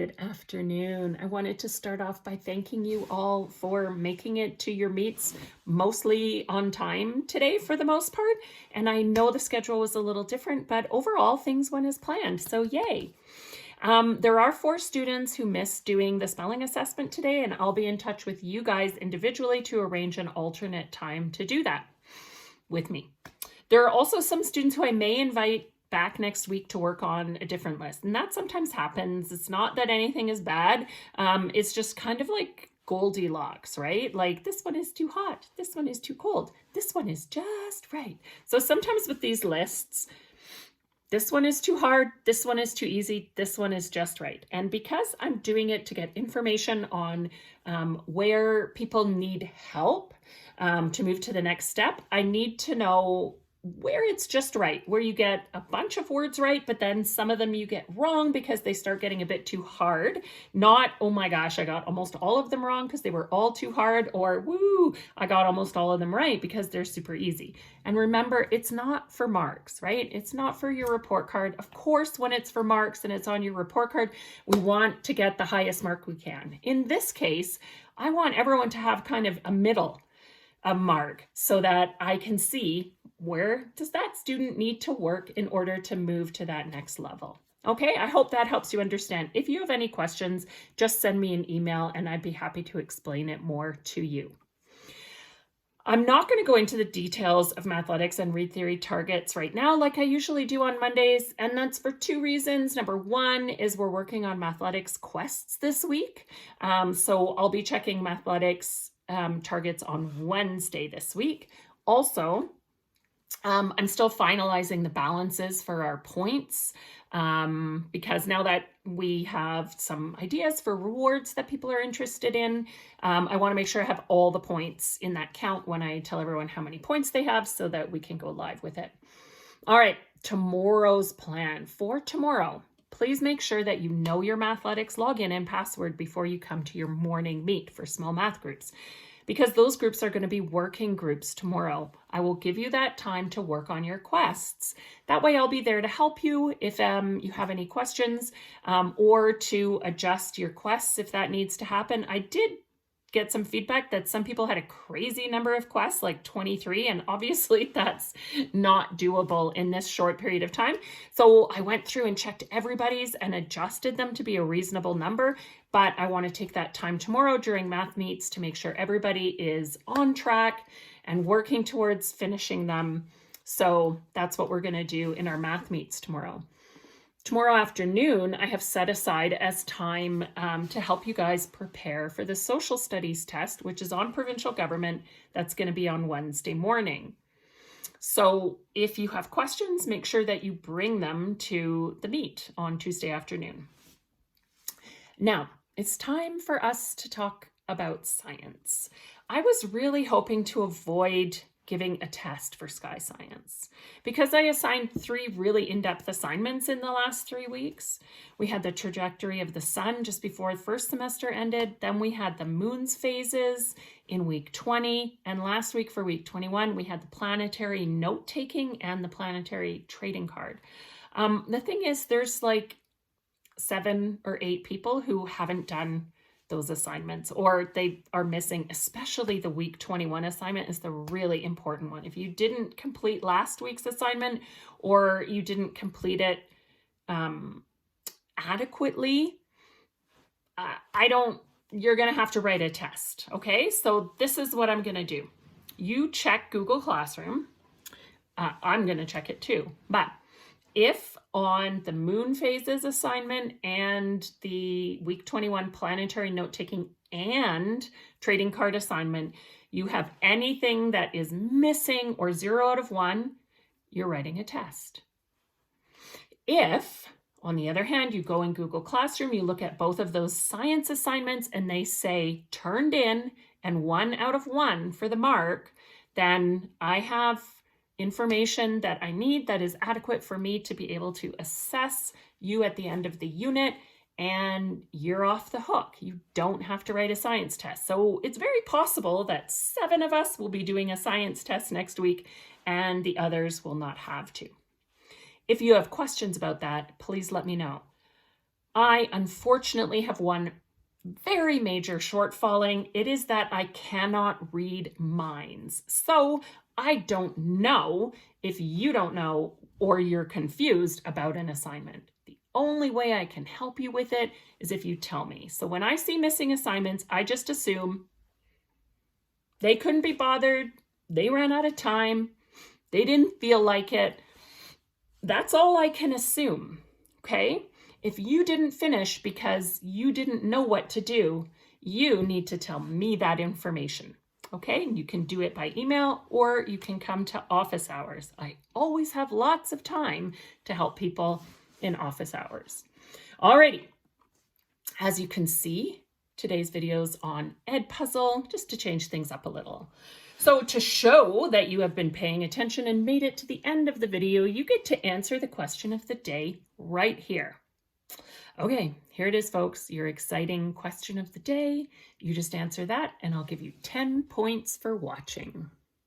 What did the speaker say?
Good afternoon. I wanted to start off by thanking you all for making it to your meets mostly on time today for the most part. And I know the schedule was a little different, but overall things went as planned. So yay. There are 4 students who missed doing the spelling assessment today, and I'll be in touch with you guys individually to arrange an alternate time to do that with me. There are also some students who I may invite back next week to work on a different list. And that sometimes happens. It's not that anything is bad. It's just kind of like Goldilocks, right? Like this one is too hot. This one is too cold. This one is just right. So sometimes with these lists, this one is too hard. This one is too easy. This one is just right. And because I'm doing it to get information on where people need help to move to the next step, I need to know where it's just right, where you get a bunch of words right, but then some of them you get wrong because they start getting a bit too hard. Not, oh my gosh, I got almost all of them wrong because they were all too hard, or woo, I got almost all of them right because they're super easy. And remember, it's not for marks, right? It's not for your report card. Of course, when it's for marks and it's on your report card, we want to get the highest mark we can. In this case, I want everyone to have kind of a middle mark so that I can see where does that student need to work in order to move to that next level. Okay, I hope that helps you understand. If you have any questions, just send me an email and I'd be happy to explain it more to you. I'm not going to go into the details of Mathletics and Read Theory targets right now like I usually do on Mondays, and that's for 2 reasons. Number 1 is we're working on Mathletics quests this week, so I'll be checking Mathletics targets on Wednesday this week. Also, I'm still finalizing the balances for our points because now that we have some ideas for rewards that people are interested in, I want to make sure I have all the points in that count when I tell everyone how many points they have so that we can go live with it. All right, tomorrow's plan for tomorrow. Please make sure that you know your Mathletics login and password before you come to your morning meet for small math groups, because those groups are going to be working groups tomorrow. I will give you that time to work on your quests. That way I'll be there to help you if you have any questions or to adjust your quests if that needs to happen. I did get some feedback that some people had a crazy number of quests, like 23, and obviously that's not doable in this short period of time. So I went through and checked everybody's and adjusted them to be a reasonable number, but I want to take that time tomorrow during math meets to make sure everybody is on track and working towards finishing them. So that's what we're going to do in our math meets tomorrow. Tomorrow afternoon, I have set aside as time to help you guys prepare for the social studies test, which is on provincial government. That's going to be on Wednesday morning. So if you have questions, make sure that you bring them to the meet on Tuesday afternoon. Now, it's time for us to talk about science. I was really hoping to avoid giving a test for Sky Science because I assigned 3 really in-depth assignments in the last 3 weeks. We had the trajectory of the sun just before the first semester ended. Then we had the moon's phases in week 20. And last week for week 21, we had the planetary note-taking and the planetary trading card. The thing is, there's like 7 or 8 people who haven't done those assignments, or they are missing, especially the week 21 assignment is the really important one. If you didn't complete last week's assignment or you didn't complete it adequately, you're going to have to write a test. Okay, so this is what I'm going to do. You check Google Classroom. I'm going to check it too, but if on the moon phases assignment and the week 21 planetary note-taking and trading card assignment, you have anything that is missing or 0 out of 1, you're writing a test. If, on the other hand, you go in Google Classroom, you look at both of those science assignments and they say turned in and 1 out of 1 for the mark, then I have information that I need that is adequate for me to be able to assess you at the end of the unit, and you're off the hook. You don't have to write a science test. So it's very possible that 7 of us will be doing a science test next week and the others will not have to. If you have questions about that, please let me know. I unfortunately have one very major shortfalling. It is that I cannot read minds. So I don't know if you don't know or you're confused about an assignment. The only way I can help you with it is if you tell me. So when I see missing assignments, I just assume they couldn't be bothered, they ran out of time, they didn't feel like it. That's all I can assume, okay? If you didn't finish because you didn't know what to do, you need to tell me that information, okay? You can do it by email or you can come to office hours. I always have lots of time to help people in office hours. Alrighty, as you can see, today's video's on Edpuzzle, just to change things up a little. So to show that you have been paying attention and made it to the end of the video, you get to answer the question of the day right here. Okay, here it is, folks, your exciting question of the day. You just answer that and I'll give you 10 points for watching.